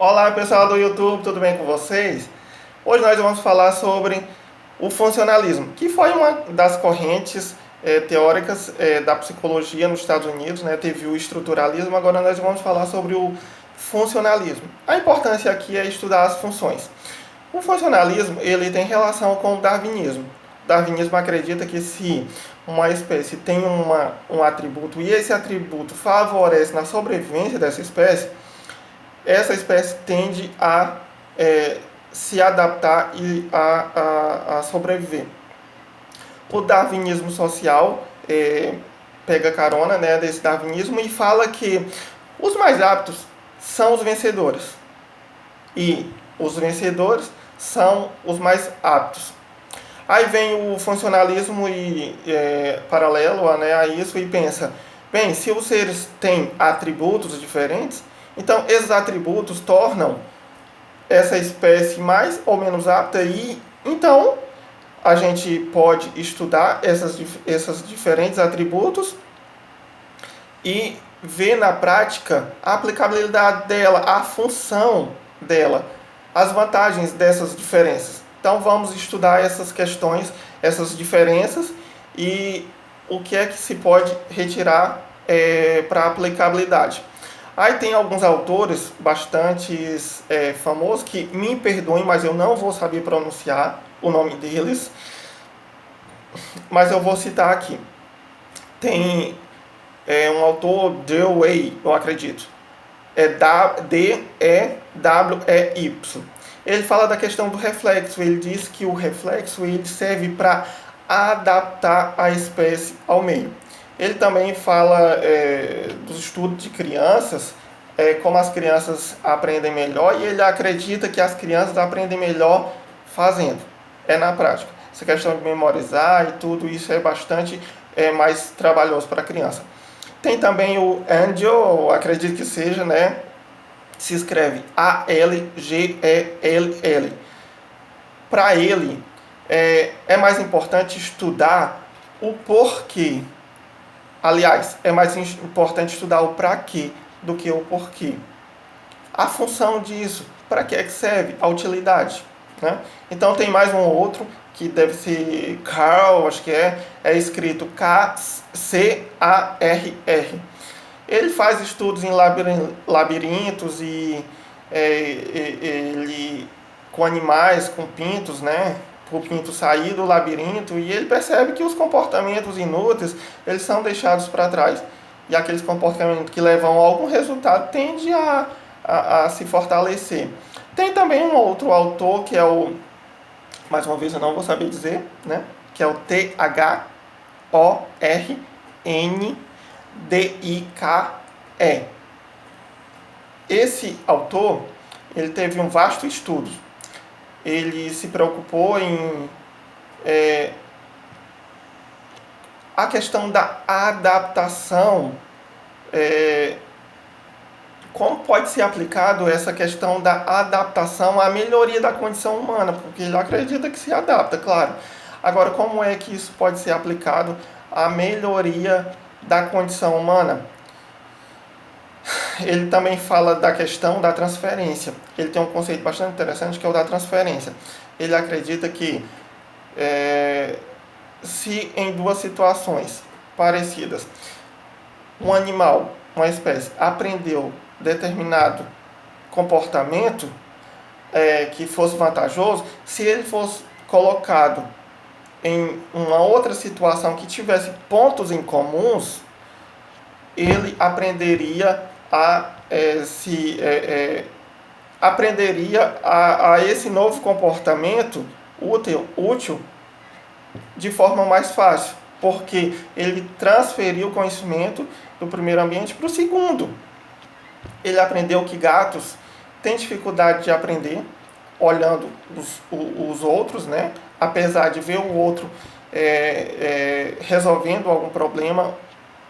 Olá pessoal do YouTube, tudo bem com vocês? Hoje nós vamos falar sobre o funcionalismo, que foi uma das correntes teóricas da psicologia nos Estados Unidos, né? Teve o estruturalismo, agora nós vamos falar sobre o funcionalismo. A importância aqui é estudar as funções. O funcionalismo ele tem relação com o darwinismo. O darwinismo acredita que se uma espécie tem um atributo e esse atributo favorece na sobrevivência dessa espécie, essa espécie tende a se adaptar e a sobreviver. O darwinismo social pega carona, né, desse darwinismo e fala que os mais aptos são os vencedores e os vencedores são os mais aptos. Aí vem o funcionalismo paralelo, né, a isso e pensa, bem, se os seres têm atributos diferentes, então esses atributos tornam essa espécie mais ou menos apta e então a gente pode estudar esses diferentes atributos e ver na prática a aplicabilidade dela, a função dela, as vantagens dessas diferenças. Então vamos estudar essas questões, essas diferenças e o que é que se pode retirar para aplicabilidade. Aí tem alguns autores bastante famosos que me perdoem, mas eu não vou saber pronunciar o nome deles, mas eu vou citar aqui. Tem um autor, Dewey, eu acredito, é D-E-W-E-Y. Ele fala da questão do reflexo. Ele diz que o reflexo ele serve para adaptar a espécie ao meio. Ele também fala dos estudos de crianças, como as crianças aprendem melhor, e ele acredita que as crianças aprendem melhor fazendo, na prática. Essa questão de memorizar e tudo isso é bastante mais trabalhoso para a criança. Tem também o Angel, acredito que seja, né? Se escreve A-L-G-E-L-L. Para ele, é mais importante estudar o porquê. Aliás, é mais importante estudar o para quê do que o porquê. A função disso, para que é que serve? A utilidade. Né? Então tem mais um outro, que deve ser Carl, acho que é escrito K-C-A-R-R. Ele faz estudos em labirintos e ele com animais, com pintos, né? O pinto sair do labirinto e ele percebe que os comportamentos inúteis eles são deixados para trás e aqueles comportamentos que levam a algum resultado tende a se fortalecer. Tem também um outro autor que é o, mais uma vez eu não vou saber dizer, né? Que é o T-H-O-R-N-D-I-K-E. Esse autor ele teve um vasto estudo. Ele se preocupou em a questão da adaptação, como pode ser aplicado essa questão da adaptação à melhoria da condição humana, porque ele acredita que se adapta, claro. Agora, como é que isso pode ser aplicado à melhoria da condição humana? Ele também fala da questão da transferência. Ele tem um conceito bastante interessante que é o da transferência. Ele acredita que se em duas situações parecidas, um animal, uma espécie, aprendeu determinado comportamento que fosse vantajoso, se ele fosse colocado em uma outra situação que tivesse pontos em comuns, ele aprenderia a esse novo comportamento útil de forma mais fácil, porque ele transferiu o conhecimento do primeiro ambiente para o segundo. Ele aprendeu que gatos têm dificuldade de aprender olhando os outros, né? Apesar de ver o outro resolvendo algum problema,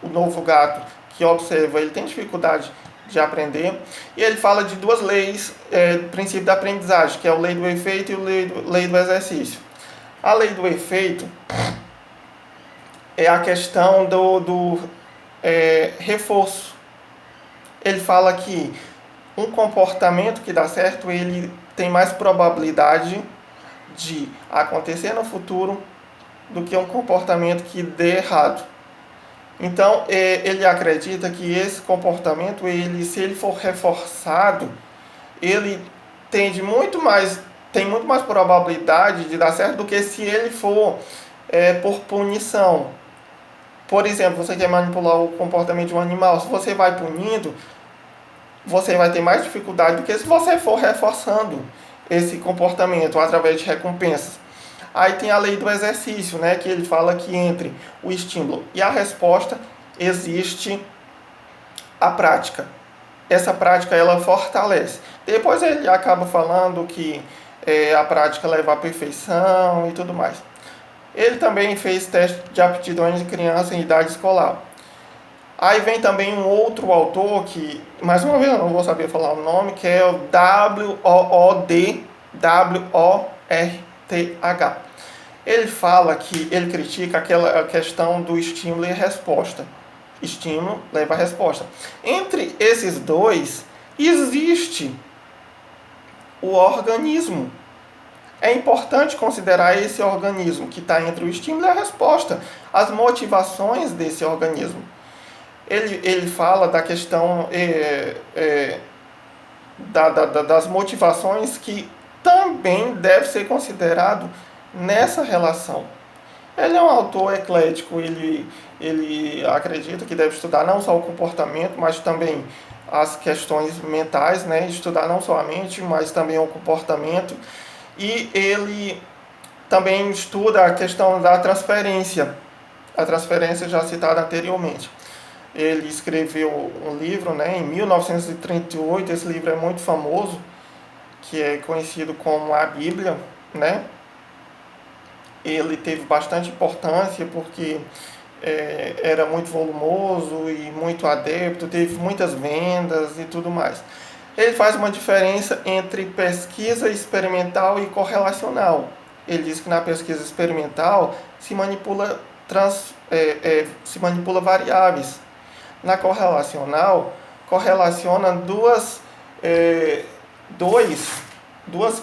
o novo gato que observa, ele tem dificuldade de aprender. E ele fala de duas leis do princípio da aprendizagem, que é a lei do efeito e a lei do exercício. A lei do efeito é a questão do reforço. Ele fala que um comportamento que dá certo, ele tem mais probabilidade de acontecer no futuro do que um comportamento que dê errado. Então, ele acredita que esse comportamento, se ele for reforçado, ele tem muito mais probabilidade de dar certo do que se ele for por punição. Por exemplo, você quer manipular o comportamento de um animal, se você vai punindo, você vai ter mais dificuldade do que se você for reforçando esse comportamento através de recompensas. Aí tem a lei do exercício, né, que ele fala que entre o estímulo e a resposta existe a prática. Essa prática ela fortalece. Depois ele acaba falando que a prática leva à perfeição e tudo mais. Ele também fez teste de aptidões de criança em idade escolar. Aí vem também um outro autor que, mais uma vez eu não vou saber falar o nome, que é o Woodworth. Ele fala que ele critica aquela questão do estímulo e resposta. Estímulo leva a resposta. Entre esses dois, existe o organismo. É importante considerar esse organismo que está entre o estímulo e a resposta, as motivações desse organismo. Ele fala da questão das motivações que também deve ser considerado nessa relação. Ele é um autor eclético, ele acredita que deve estudar não só o comportamento, mas também as questões mentais, né? Estudar não só a mente, mas também o comportamento. E ele também estuda a questão da transferência, a transferência já citada anteriormente. Ele escreveu um livro, né, em 1938, esse livro é muito famoso, que é conhecido como a Bíblia, né? Ele teve bastante importância porque era muito volumoso e muito adepto, teve muitas vendas e tudo mais. Ele faz uma diferença entre pesquisa experimental e correlacional. Ele diz que na pesquisa experimental se manipula variáveis. Na correlacional, correlaciona duas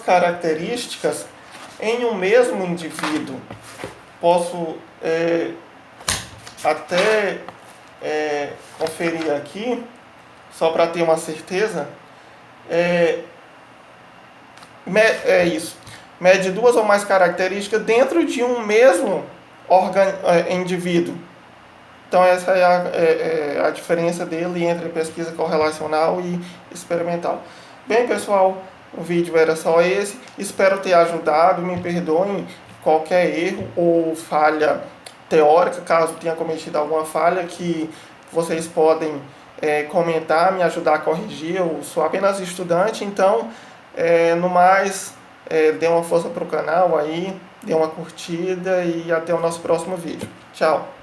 características em um mesmo indivíduo. Posso até conferir aqui, só para ter uma certeza. Isso. Mede duas ou mais características dentro de um mesmo indivíduo. Então essa é a diferença dele entre pesquisa correlacional e experimental. Bem, pessoal, o vídeo era só esse. Espero ter ajudado. Me perdoem qualquer erro ou falha teórica, caso tenha cometido alguma falha, que vocês podem comentar, me ajudar a corrigir. Eu sou apenas estudante, então, no mais, dê uma força para o canal aí, dê uma curtida e até o nosso próximo vídeo. Tchau!